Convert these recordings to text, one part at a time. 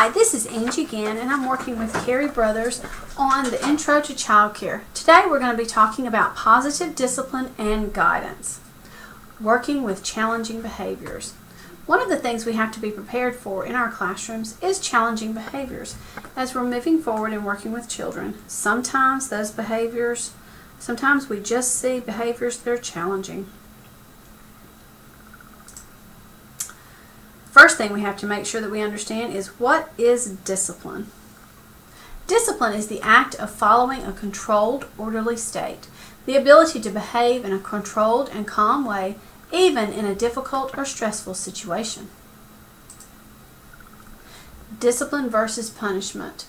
Hi, this is Angie again, and I'm working with Carrie Brothers on the Intro to Childcare. Today we're going to be talking about positive discipline and guidance, working with challenging behaviors. One of the things we have to be prepared for in our classrooms is challenging behaviors. As we're moving forward and working with children, sometimes we just see behaviors that are challenging. First thing we have to make sure that we understand is, what is discipline? Discipline is the act of following a controlled, orderly state, the ability to behave in a controlled and calm way, even in a difficult or stressful situation. Discipline versus punishment.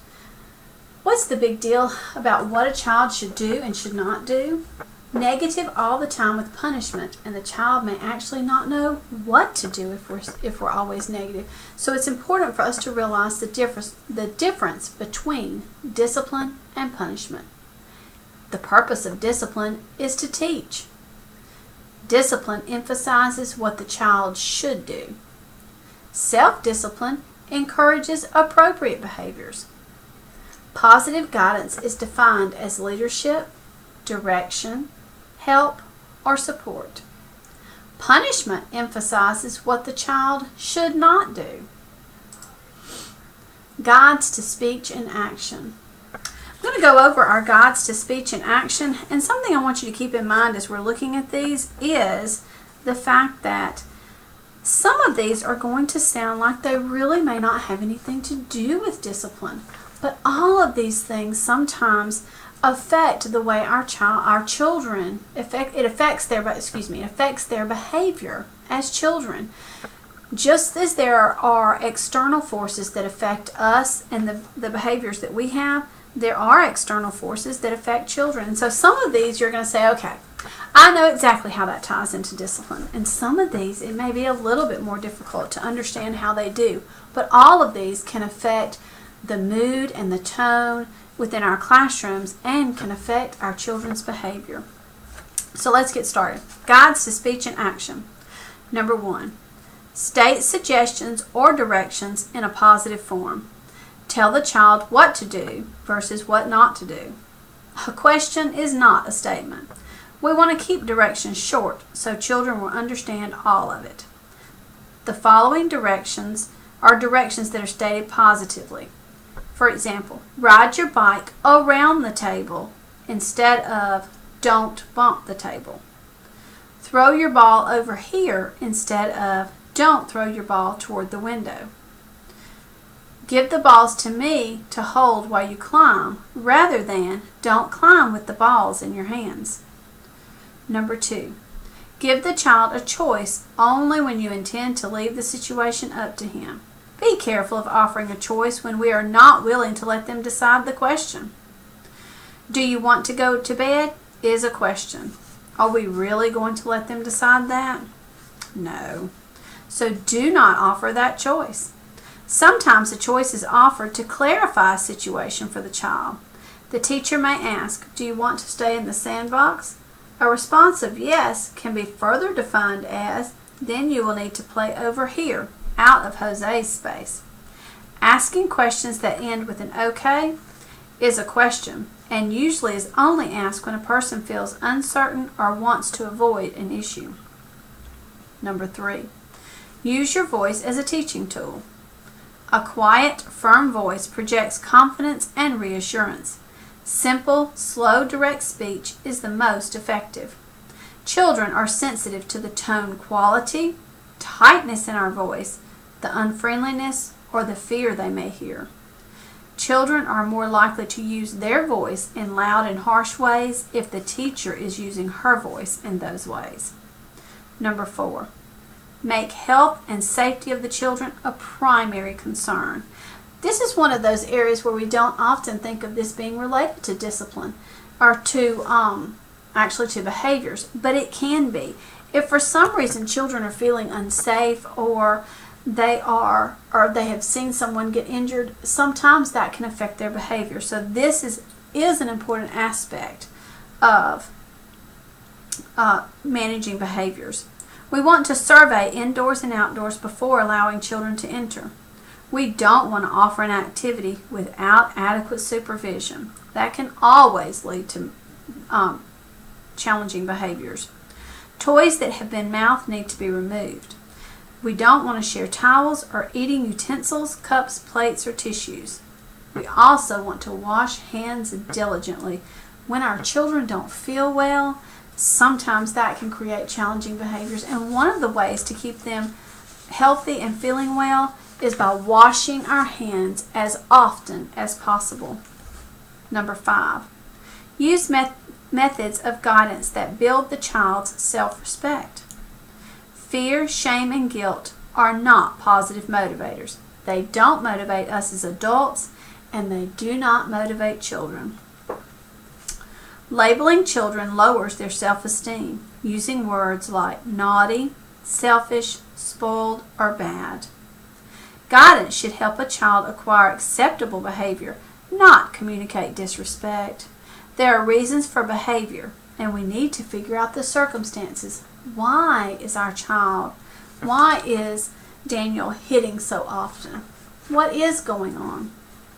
What's the big deal about what a child should do and should not do? Negative all the time with punishment, and the child may actually not know what to do if we're always negative. So it's important for us to realize the difference between discipline and punishment. The purpose of discipline is to teach. Discipline emphasizes what the child should do. Self-discipline encourages appropriate behaviors. Positive guidance is defined as leadership, direction, help, or support. Punishment emphasizes what the child should not do. Guides to speech and action. I'm going to go over our guides to speech and action, and something I want you to keep in mind as we're looking at these is the fact that some of these are going to sound like they really may not have anything to do with discipline, but all of these things sometimes affect the way our children affects their behavior as children. Just as there are external forces that affect us and the behaviors that we have, there are external forces that affect children. And so some of these you're going to say, okay, I know exactly how that ties into discipline. And some of these, it may be a little bit more difficult to understand how they do. But all of these can affect the mood and the tone within our classrooms and can affect our children's behavior. So let's get started. Guides to speech and action. Number 1, state suggestions or directions in a positive form. Tell the child what to do versus what not to do. A question is not a statement. We want to keep directions short so children will understand all of it. The following directions are directions that are stated positively. For example, ride your bike around the table instead of don't bump the table. Throw your ball over here instead of don't throw your ball toward the window. Give the balls to me to hold while you climb rather than don't climb with the balls in your hands. Number 2, give the child a choice only when you intend to leave the situation up to him. Be careful of offering a choice when we are not willing to let them decide the question. Do you want to go to bed? Is a question. Are we really going to let them decide that? No. So do not offer that choice. Sometimes a choice is offered to clarify a situation for the child. The teacher may ask, do you want to stay in the sandbox? A response of yes can be further defined as, then you will need to play over here, out of Jose's space. Asking questions that end with an okay is a question, and usually is only asked when a person feels uncertain or wants to avoid an issue. Number 3, use your voice as a teaching tool. A quiet, firm voice projects confidence and reassurance. Simple, slow, direct speech is the most effective. Children are sensitive to the tone quality, tightness in our voice, the unfriendliness, or the fear they may hear. Children are more likely to use their voice in loud and harsh ways if the teacher is using her voice in those ways. Number 4, make health and safety of the children a primary concern. This is one of those areas where we don't often think of this being related to discipline or to behaviors, but it can be. If for some reason children are feeling unsafe or they have seen someone get injured, sometimes that can affect their behavior. So this is an important aspect of managing behaviors. We want to survey indoors and outdoors before allowing children to enter. We don't want to offer an activity without adequate supervision. That can always lead to challenging behaviors. Toys that have been mouthed need to be removed. We don't want to share towels or eating utensils, cups, plates, or tissues. We also want to wash hands diligently. When our children don't feel well, sometimes that can create challenging behaviors. And one of the ways to keep them healthy and feeling well is by washing our hands as often as possible. Number 5, use methods of guidance that build the child's self-respect. Fear, shame, and guilt are not positive motivators. They don't motivate us as adults, and they do not motivate children. Labeling children lowers their self-esteem, using words like naughty, selfish, spoiled, or bad. Guidance should help a child acquire acceptable behavior, not communicate disrespect. There are reasons for behavior, and we need to figure out the circumstances. Why is Daniel hitting so often? What is going on?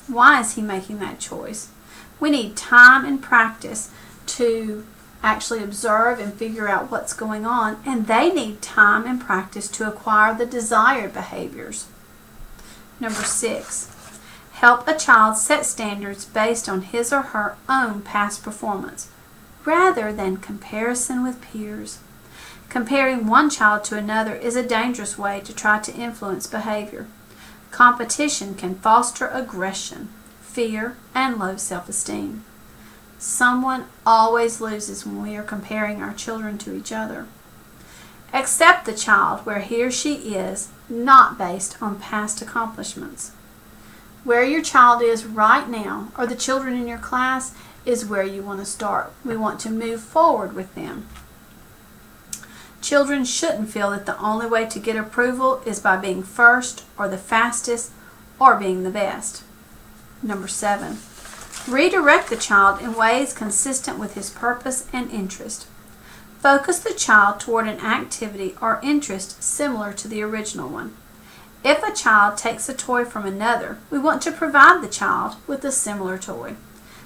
Why is he making that choice? We need time and practice to actually observe and figure out what's going on, and they need time and practice to acquire the desired behaviors. Number 6, help a child set standards based on his or her own past performance, rather than comparison with peers. Comparing one child to another is a dangerous way to try to influence behavior. Competition can foster aggression, fear, and low self-esteem. Someone always loses when we are comparing our children to each other. Accept the child where he or she is, not based on past accomplishments. Where your child is right now, or the children in your class, is where you want to start. We want to move forward with them. Children shouldn't feel that the only way to get approval is by being first, or the fastest, or being the best. Number 7, redirect the child in ways consistent with his purpose and interest. Focus the child toward an activity or interest similar to the original one. If a child takes a toy from another, we want to provide the child with a similar toy.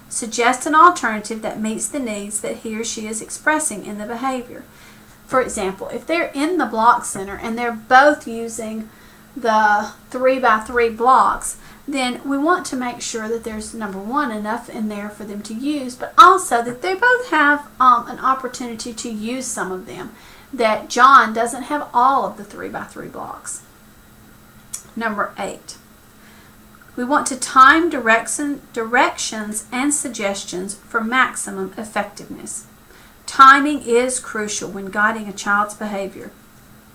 Suggest an alternative that meets the needs that he or she is expressing in the behavior. For example, if they're in the block center and they're both using the 3x3 blocks, then we want to make sure that there's, number 1, enough in there for them to use, but also that they both have an opportunity to use some of them, that John doesn't have all of the 3x3 blocks. Number 8, we want to time directions and suggestions for maximum effectiveness. Timing is crucial when guiding a child's behavior.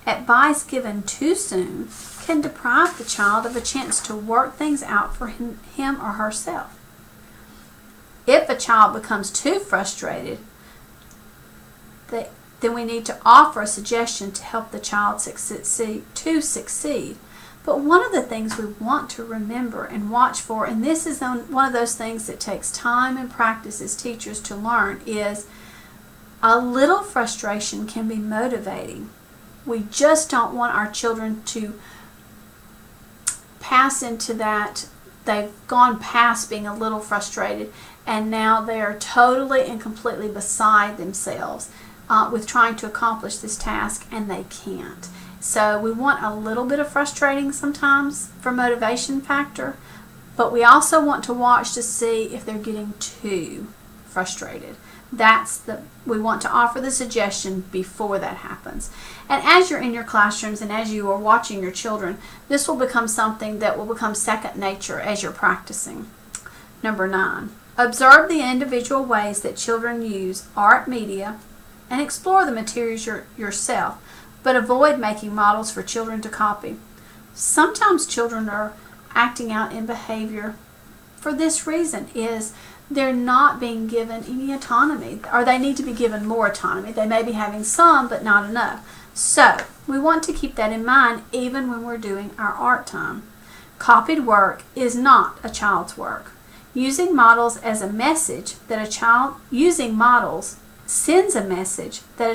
Advice given too soon can deprive the child of a chance to work things out for him or herself. If a child becomes too frustrated, then we need to offer a suggestion to help the child succeed. But one of the things we want to remember and watch for, and this is one of those things that takes time and practice as teachers to learn, is a little frustration can be motivating. We just don't want our children to pass into that. They've gone past being a little frustrated, and now they are totally and completely beside themselves with trying to accomplish this task, and they can't. So we want a little bit of frustrating sometimes for motivation factor, but we also want to watch to see if they're getting too frustrated. We want to offer the suggestion before that happens. And as you're in your classrooms and as you are watching your children, this will become something that will become second nature as you're practicing. Number 9, observe the individual ways that children use art media and explore the materials yourself, but avoid making models for children to copy. Sometimes children are acting out in behavior for this reason, is they're not being given any autonomy, or they need to be given more autonomy. They may be having some, but not enough. So we want to keep that in mind even when we're doing our art time. Copied work is not a child's work. Using models sends a message that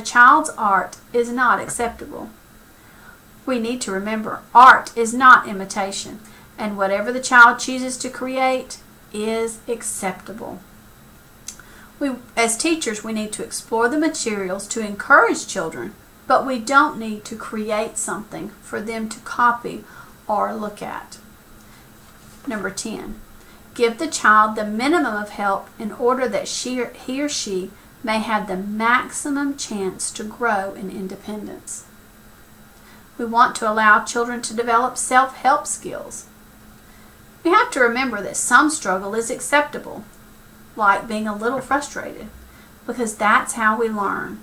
a child's art is not acceptable. We need to remember, art is not imitation. and whatever the child chooses to create is acceptable. As teachers, we need to explore the materials to encourage children, but we don't need to create something for them to copy or look at. Number 10, give the child the minimum of help in order that he or she may have the maximum chance to grow in independence. We want to allow children to develop self-help skills. We have to remember that some struggle is acceptable, like being a little frustrated, because that's how we learn.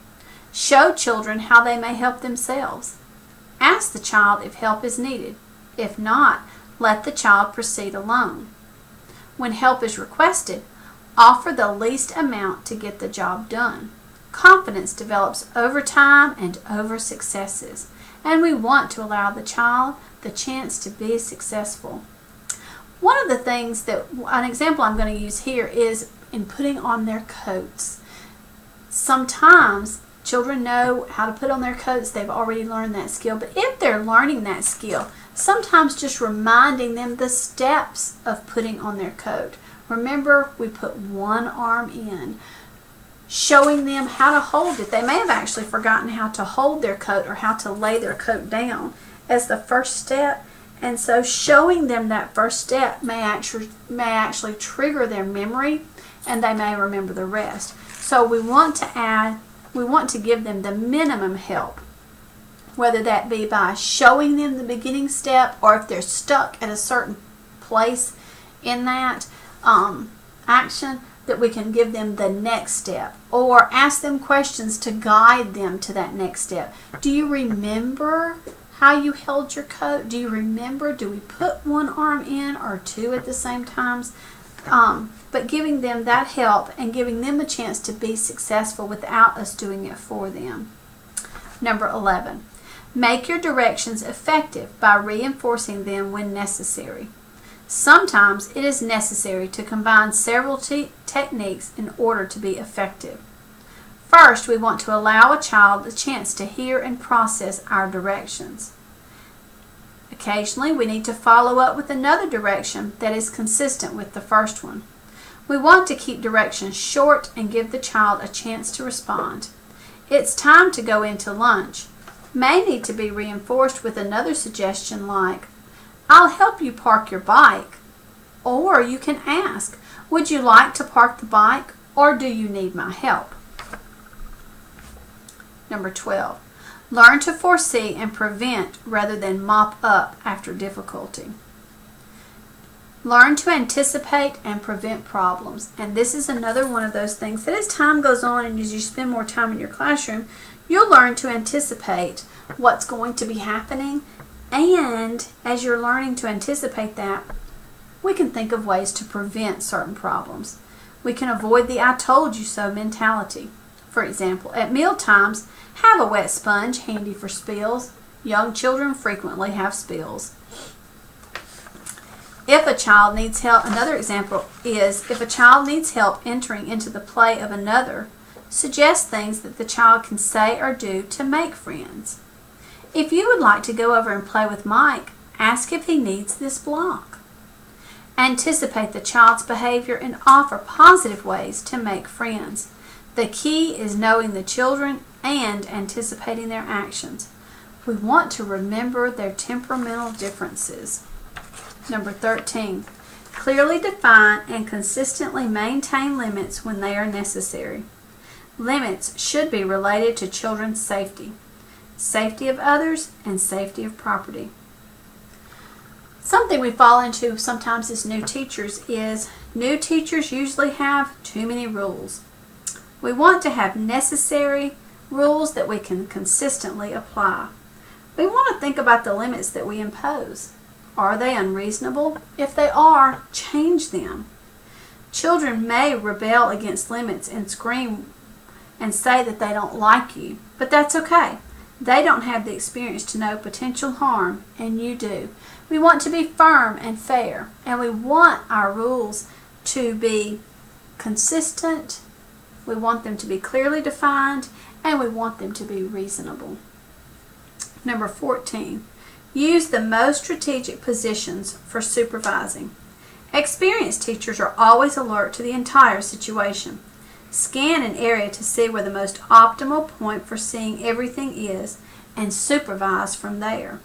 Show children how they may help themselves. Ask the child if help is needed. If not, let the child proceed alone. When help is requested, offer the least amount to get the job done. Confidence develops over time and over successes, and we want to allow the child the chance to be successful. One of the things an example I'm going to use here is in putting on their coats. Sometimes children know how to put on their coats. They've already learned that skill. But if they're learning that skill, sometimes just reminding them the steps of putting on their coat. Remember, we put one arm in. Showing them how to hold it. They may have actually forgotten how to hold their coat or how to lay their coat down as the first step. And so showing them that first step may actually trigger their memory, and they may remember the rest. So we want to give them the minimum help, whether that be by showing them the beginning step, or if they're stuck at a certain place in that action, that we can give them the next step, or ask them questions to guide them to that next step. Do you remember how you held your coat? Do you remember? Do we put one arm in or two at the same times? But giving them that help and giving them a chance to be successful without us doing it for them. Number 11, make your directions effective by reinforcing them when necessary. Sometimes it is necessary to combine several techniques in order to be effective. First, we want to allow a child the chance to hear and process our directions. Occasionally, we need to follow up with another direction that is consistent with the first one. We want to keep directions short and give the child a chance to respond. It's time to go into lunch may need to be reinforced with another suggestion like, I'll help you park your bike. Or you can ask, would you like to park the bike, or do you need my help? Number 12, learn to foresee and prevent rather than mop up after difficulty. Learn to anticipate and prevent problems. And this is another one of those things that as time goes on and as you spend more time in your classroom, you'll learn to anticipate what's going to be happening. And as you're learning to anticipate that, we can think of ways to prevent certain problems. We can avoid the I told you so mentality. For example, at meal times, have a wet sponge handy for spills. Young children frequently have spills. If a child needs help, another example is if a child needs help entering into the play of another, suggest things that the child can say or do to make friends. If you would like to go over and play with Mike, ask if he needs this block. Anticipate the child's behavior and offer positive ways to make friends. The key is knowing the children and anticipating their actions. We want to remember their temperamental differences. Number 13, clearly define and consistently maintain limits when they are necessary. Limits should be related to children's safety, safety of others, and safety of property. Something we fall into sometimes as new teachers is new teachers usually have too many rules. We want to have necessary rules that we can consistently apply. We want to think about the limits that we impose. Are they unreasonable? If they are, change them. Children may rebel against limits and scream and say that they don't like you, but that's okay. They don't have the experience to know potential harm, and you do. We want to be firm and fair, and we want our rules to be consistent. We want them to be clearly defined, and we want them to be reasonable. Number 14, Use the most strategic positions for supervising. Experienced teachers are always alert to the entire situation. Scan an area to see where the most optimal point for seeing everything is and supervise from there.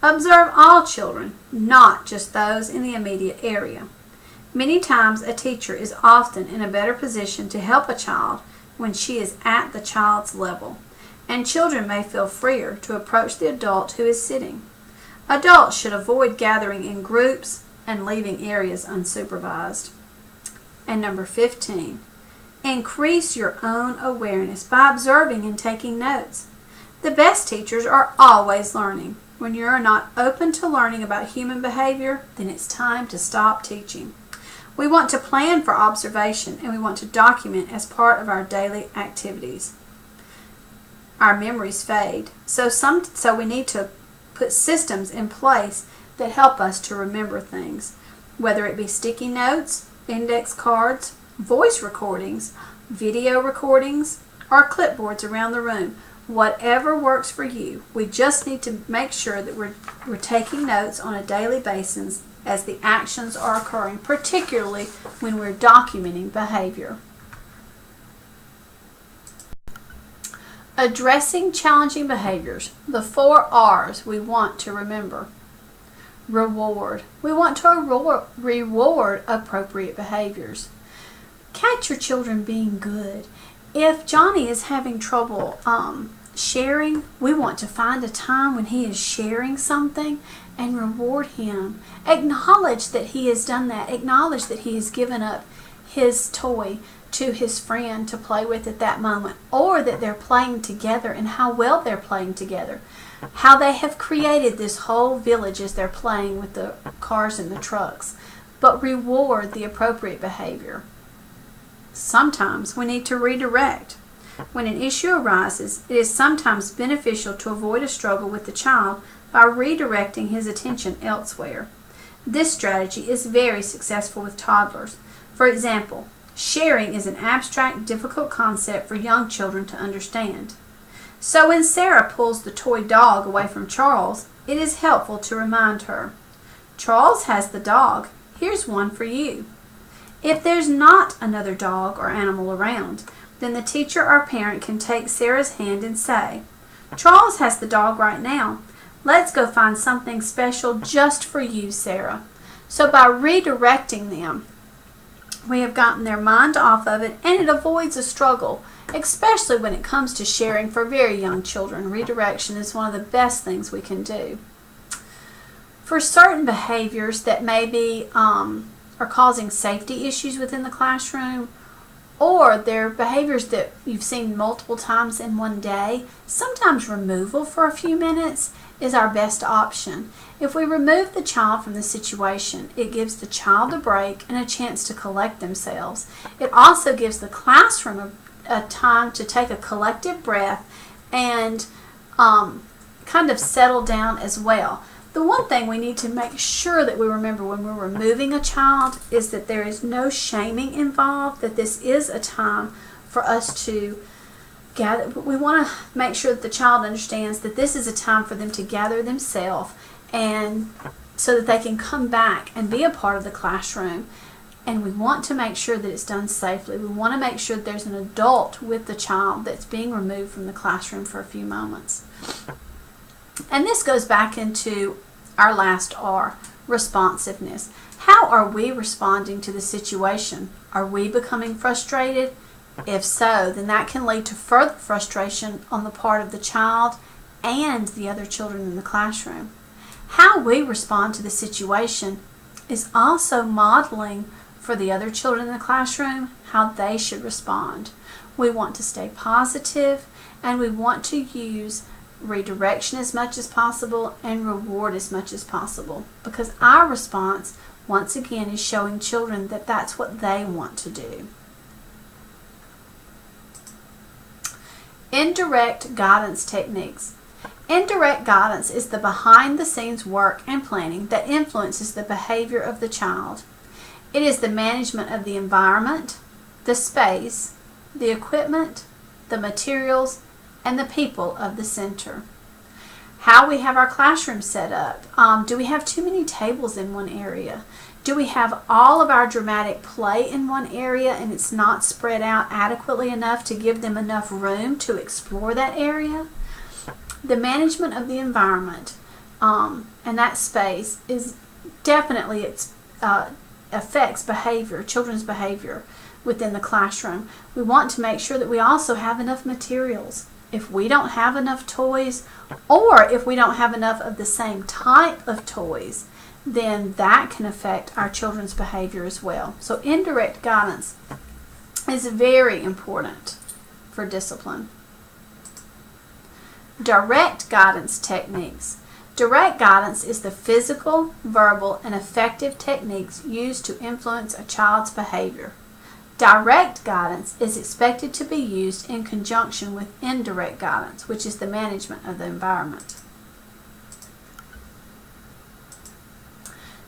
Observe all children, not just those in the immediate area. Many times a teacher is often in a better position to help a child when she is at the child's level, and children may feel freer to approach the adult who is sitting. Adults should avoid gathering in groups and leaving areas unsupervised. And number 15, increase your own awareness by observing and taking notes. The best teachers are always learning. When you are not open to learning about human behavior, then it's time to stop teaching. We want to plan for observation, and we want to document as part of our daily activities. Our memories fade, so we need to put systems in place that help us to remember things, whether it be sticky notes, index cards, voice recordings, video recordings, or clipboards around the room. Whatever works for you, we just need to make sure that we're taking notes on a daily basis as the actions are occurring, particularly when we're documenting behavior. Addressing challenging behaviors, the 4 R's we want to remember. Reward. We want to reward appropriate behaviors. Catch your children being good. If Johnny is having trouble sharing, we want to find a time when he is sharing something and reward him. Acknowledge that he has done that. Acknowledge that he has given up his toy to his friend to play with at that moment, or that they're playing together and how well they're playing together. How they have created this whole village as they're playing with the cars and the trucks. But reward the appropriate behavior. Sometimes we need to redirect. When an issue arises, it is sometimes beneficial to avoid a struggle with the child by redirecting his attention elsewhere. This strategy is very successful with toddlers. For example, sharing is an abstract, difficult concept for young children to understand. So when Sarah pulls the toy dog away from Charles, it is helpful to remind her, Charles has the dog. Here's one for you. If there's not another dog or animal around, then the teacher or parent can take Sarah's hand and say, Charles has the dog right now. Let's go find something special just for you, Sarah. So by redirecting them, we have gotten their mind off of it, and it avoids a struggle, especially when it comes to sharing for very young children. Redirection is one of the best things we can do. For certain behaviors that maybe are causing safety issues within the classroom, or they're behaviors that you've seen multiple times in one day, sometimes removal for a few minutes is our best option. If we remove the child from the situation, it gives the child a break and a chance to collect themselves. It also gives the classroom a time to take a collective breath and kind of settle down as well. The one thing we need to make sure that we remember when we're removing a child is that there is no shaming involved, that this is a time for us to gather. We want to make sure that the child understands that this is a time for them to gather themselves, and so that they can come back and be a part of the classroom. And we want to make sure that it's done safely. We want to make sure that there's an adult with the child that's being removed from the classroom for a few moments. And this goes back into our last R, responsiveness. How are we responding to the situation? Are we becoming frustrated? If so, then that can lead to further frustration on the part of the child and the other children in the classroom. How we respond to the situation is also modeling for the other children in the classroom how they should respond. We want to stay positive, and we want to use redirection as much as possible and reward as much as possible, because our response, once again, is showing children that that's what they want to do. Indirect guidance techniques. Indirect guidance is the behind-the-scenes work and planning that influences the behavior of the child. It is the management of the environment, the space, the equipment, the materials, and the people of the center. how we have our classroom set up. Do we have too many tables in one area? Do we have all of our dramatic play in one area and it's not spread out adequately enough to give them enough room to explore that area? The management of the environment and that space is definitely affects behavior, children's behavior within the classroom. We want to make sure that we also have enough materials. If we don't have enough toys, or if we don't have enough of the same type of toys, then that can affect our children's behavior as well. So indirect guidance is very important for discipline. Direct guidance techniques. Direct guidance is the physical, verbal, and affective techniques used to influence a child's behavior. Direct guidance is expected to be used in conjunction with indirect guidance, which is the management of the environment.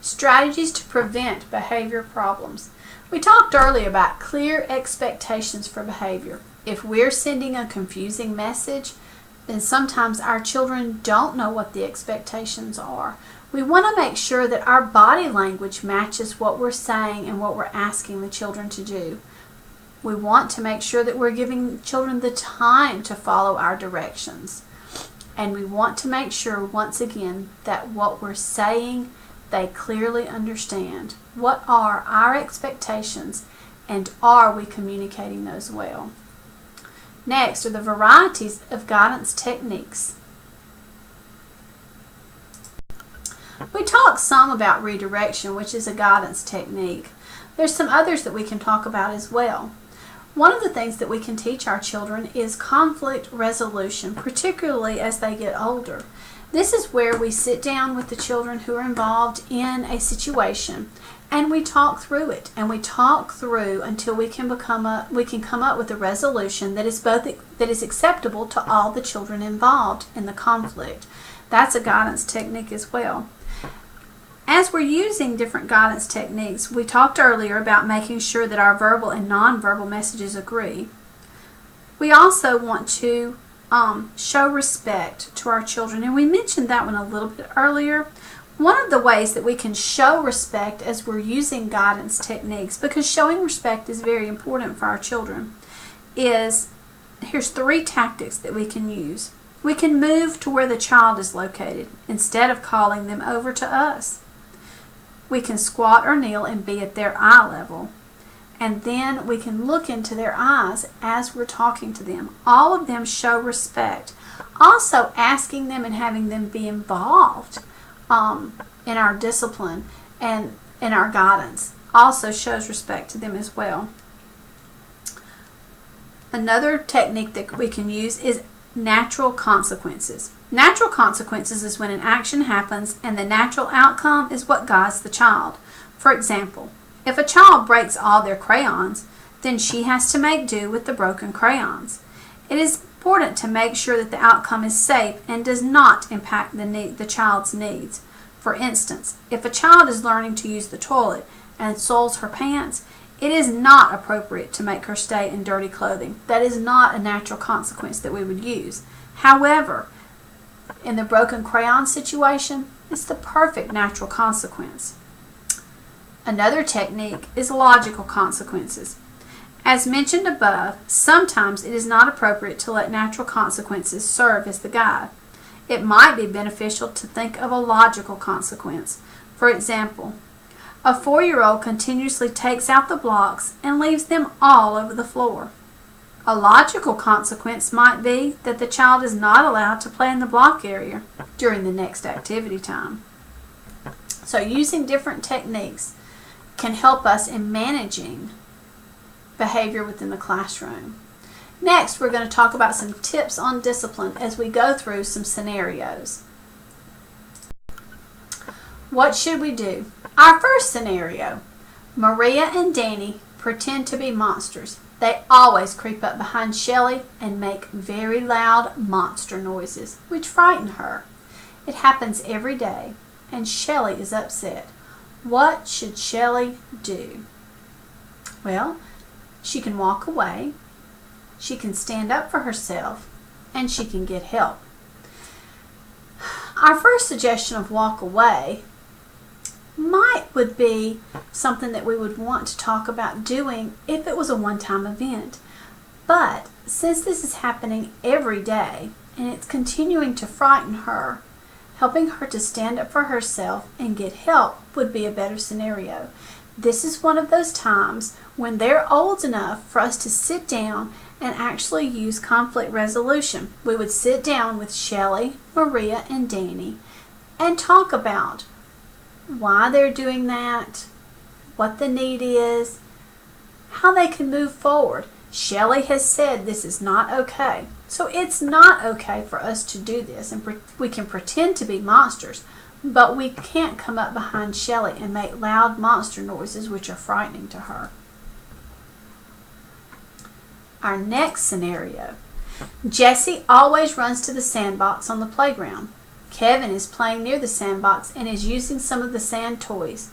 Strategies to prevent behavior problems. We talked earlier about clear expectations for behavior. If we're sending a confusing message, then sometimes our children don't know what the expectations are. We want to make sure that our body language matches what we're saying and what we're asking the children to do. We want to make sure that we're giving children the time to follow our directions. And we want to make sure, once again, that what we're saying, they clearly understand. What are our expectations, and are we communicating those well? Next are the varieties of guidance techniques. We talked some about redirection, which is a guidance technique. There's some others that we can talk about as well. One of the things that we can teach our children is conflict resolution, particularly as they get older. This is where we sit down with the children who are involved in a situation and we talk through it, and we talk through until we can come up with a resolution that is acceptable to all the children involved in the conflict. That's a guidance technique as well. As we're using different guidance techniques, we talked earlier about making sure that our verbal and nonverbal messages agree. We also want to show respect to our children, and we mentioned that one a little bit earlier. One of the ways that we can show respect as we're using guidance techniques, because showing respect is very important for our children, is here's 3 tactics that we can use. We can move to where the child is located instead of calling them over to us. We can squat or kneel and be at their eye level. And then we can look into their eyes as we're talking to them. All of them show respect. Also, asking them and having them be involved in our discipline and in our guidance also shows respect to them as well. Another technique that we can use is natural consequences. Natural consequences is when an action happens and the natural outcome is what guides the child. For example, if a child breaks all their crayons, then she has to make do with the broken crayons. It is important to make sure that the outcome is safe and does not impact the child's needs. For instance, if a child is learning to use the toilet and soils her pants, it is not appropriate to make her stay in dirty clothing. That is not a natural consequence that we would use. However, in the broken crayon situation, it's the perfect natural consequence. Another technique is logical consequences. As mentioned above, sometimes it is not appropriate to let natural consequences serve as the guide. It might be beneficial to think of a logical consequence. For example, a 4-year-old continuously takes out the blocks and leaves them all over the floor. A logical consequence might be that the child is not allowed to play in the block area during the next activity time. So using different techniques can help us in managing behavior within the classroom. Next, we're going to talk about some tips on discipline as we go through some scenarios. What should we do? Our first scenario, Maria and Danny pretend to be monsters. They always creep up behind Shelley and make very loud monster noises, which frighten her. It happens every day, and Shelley is upset. What should Shelley do? Well, she can walk away, she can stand up for herself, and she can get help. Our first suggestion of walk away would be something that we would want to talk about doing if it was a one-time event. But since this is happening every day and it's continuing to frighten her, helping her to stand up for herself and get help would be a better scenario. This is one of those times when they're old enough for us to sit down and actually use conflict resolution. We would sit down with Shelley, Maria, and Danny and talk about why they're doing that, what the need is, how they can move forward. Shelley has said this is not okay. So it's not okay for us to do this, and we can pretend to be monsters, but we can't come up behind Shelley and make loud monster noises which are frightening to her. Our next scenario. Jessie always runs to the sandbox on the playground. Kevin is playing near the sandbox and is using some of the sand toys.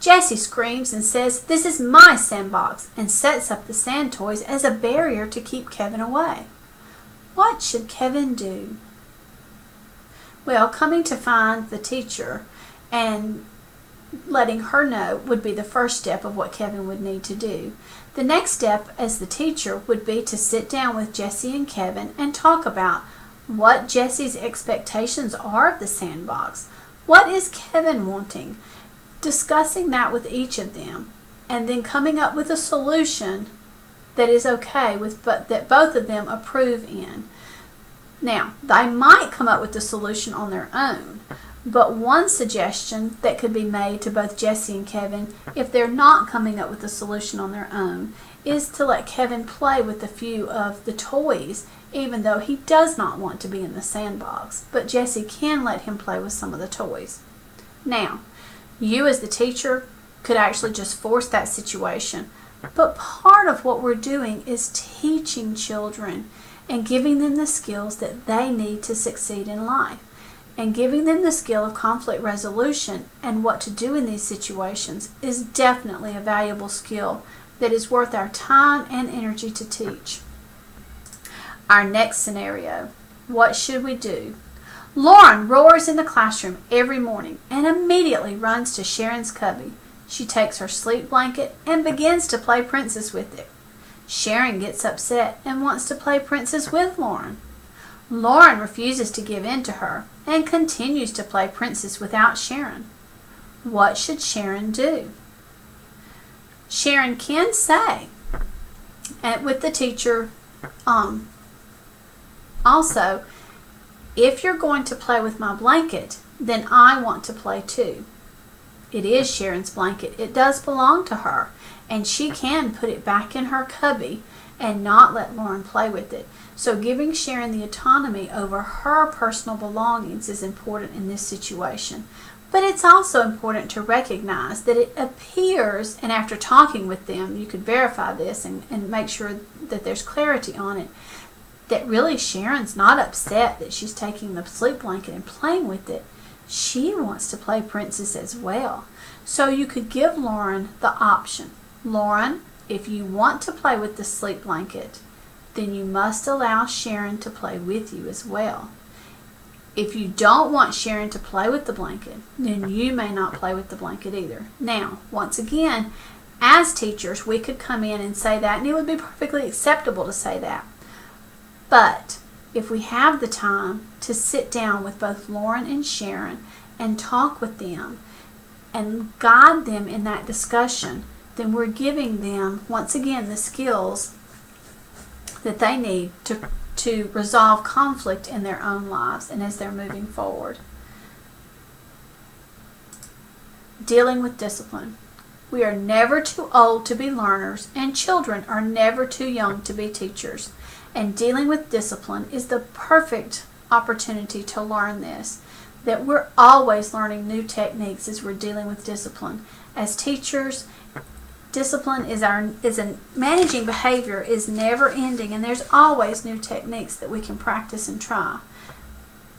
Jessie screams and says, "This is my sandbox," and sets up the sand toys as a barrier to keep Kevin away. What should Kevin do? Well, coming to find the teacher and letting her know would be the first step of what Kevin would need to do. The next step as the teacher would be to sit down with Jessie and Kevin and talk about what Jessie's expectations are of the sandbox. What is Kevin wanting? Discussing that with each of them, and then coming up with a solution that is okay with, but that both of them approve in. Now, they might come up with the solution on their own, but one suggestion that could be made to both Jessie and Kevin, if they're not coming up with a solution on their own, is to let Kevin play with a few of the toys, even though he does not want to be in the sandbox. But Jessie can let him play with some of the toys. Now, you as the teacher could actually just force that situation. But part of what we're doing is teaching children and giving them the skills that they need to succeed in life, and giving them the skill of conflict resolution and what to do in these situations is definitely a valuable skill that is worth our time and energy to teach. Our next scenario. What should we do? Lauren roars in the classroom every morning and immediately runs to Sharon's cubby. She takes her sleep blanket and begins to play princess with it. Sharon gets upset and wants to play princess with Lauren. Lauren refuses to give in to her and continues to play princess without Sharon. What should Sharon do? Sharon can say, and with the teacher, also, if you're going to play with my blanket, then I want to play too. It is Sharon's blanket. It does belong to her, and she can put it back in her cubby and not let Lauren play with it. So giving Sharon the autonomy over her personal belongings is important in this situation. But it's also important to recognize that it appears, and after talking with them, you could verify this and make sure that there's clarity on it, that really Sharon's not upset that she's taking the sleep blanket and playing with it. She wants to play princess as well. So you could give Lauren the option. Lauren, if you want to play with the sleep blanket, then you must allow Sharon to play with you as well. If you don't want Sharon to play with the blanket, then you may not play with the blanket either. Now, once again, as teachers, we could come in and say that, and it would be perfectly acceptable to say that. But if we have the time to sit down with both Lauren and Sharon and talk with them and guide them in that discussion, then we're giving them, once again, the skills that they need to resolve conflict in their own lives and as they're moving forward. Dealing with discipline. We are never too old to be learners, and children are never too young to be teachers. And dealing with discipline is the perfect opportunity to learn this, that we're always learning new techniques as we're dealing with discipline. As teachers, discipline managing behavior is never ending, and there's always new techniques that we can practice and try.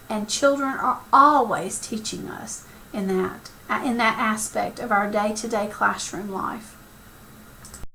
And children are always teaching us in that aspect of our day-to-day classroom life.